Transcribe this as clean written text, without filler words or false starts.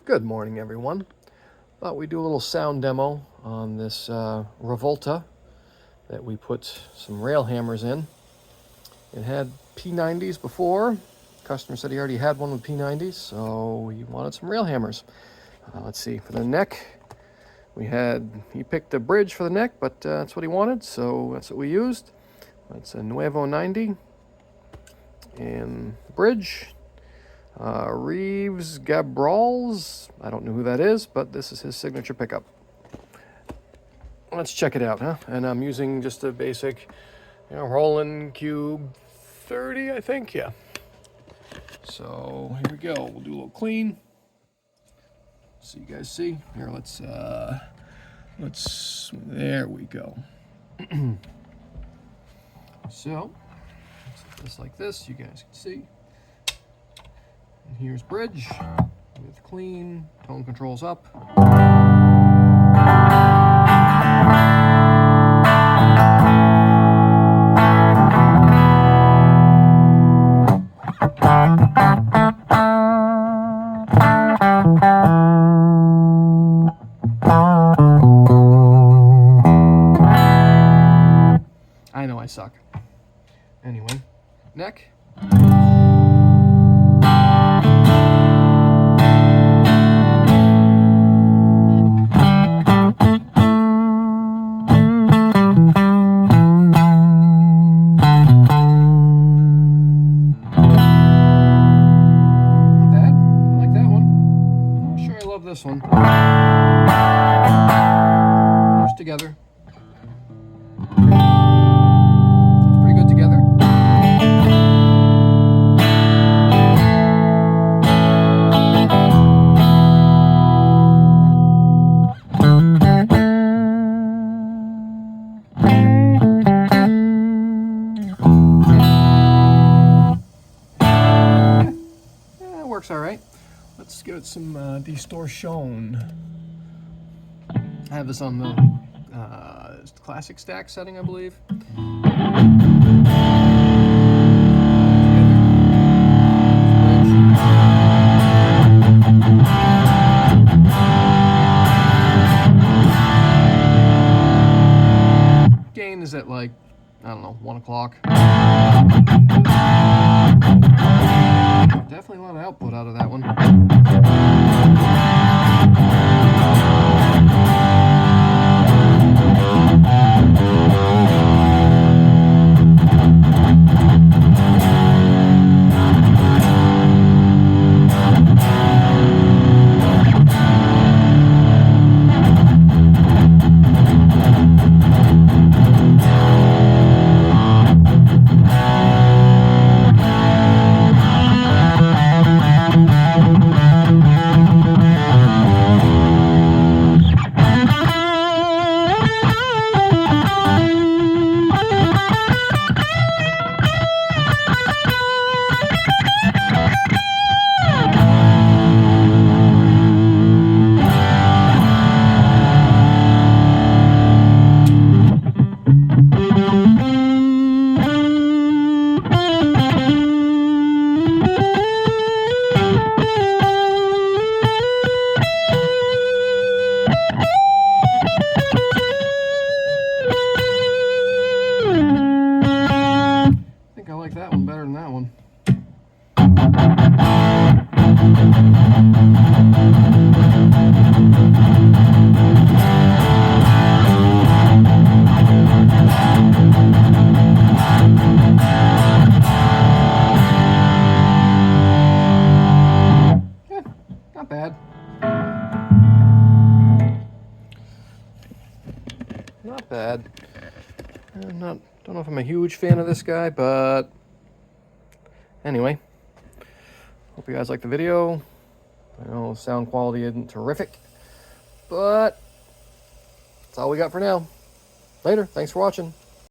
Good morning, everyone. Thought we'd do a little sound demo on this Revolta that we put some Railhammers in. It had P90s before. Customer said he already had one with P90s, so he wanted some Railhammers. Let's see, for the neck, he picked a bridge for the neck, but that's what he wanted, so that's what we used. That's a Nuevo 90 and bridge. Reeves Gabrels. I don't know who that is, but this is his signature pickup. Let's check it out, huh? And I'm using just a basic, Roland Cube 30, I think, yeah. So here we go. We'll do a little clean. So you guys see here. Let's. There we go. So just like this, you guys can see. And here's bridge with clean, tone controls up. I know I suck. Anyway, neck. This one. Just together. That's pretty good together. Yeah, it works all right. Let's give it some distortion. I have this on the classic stack setting, I believe. Gain is at like, I don't know, 1 o'clock. Definitely a lot of output out of that one. I like that one better than that one. Yeah, not bad. Not bad. Don't know if I'm a huge fan of this guy, but anyway, hope you guys like the video. I know sound quality isn't terrific, but that's all we got for now. Later. Thanks for watching.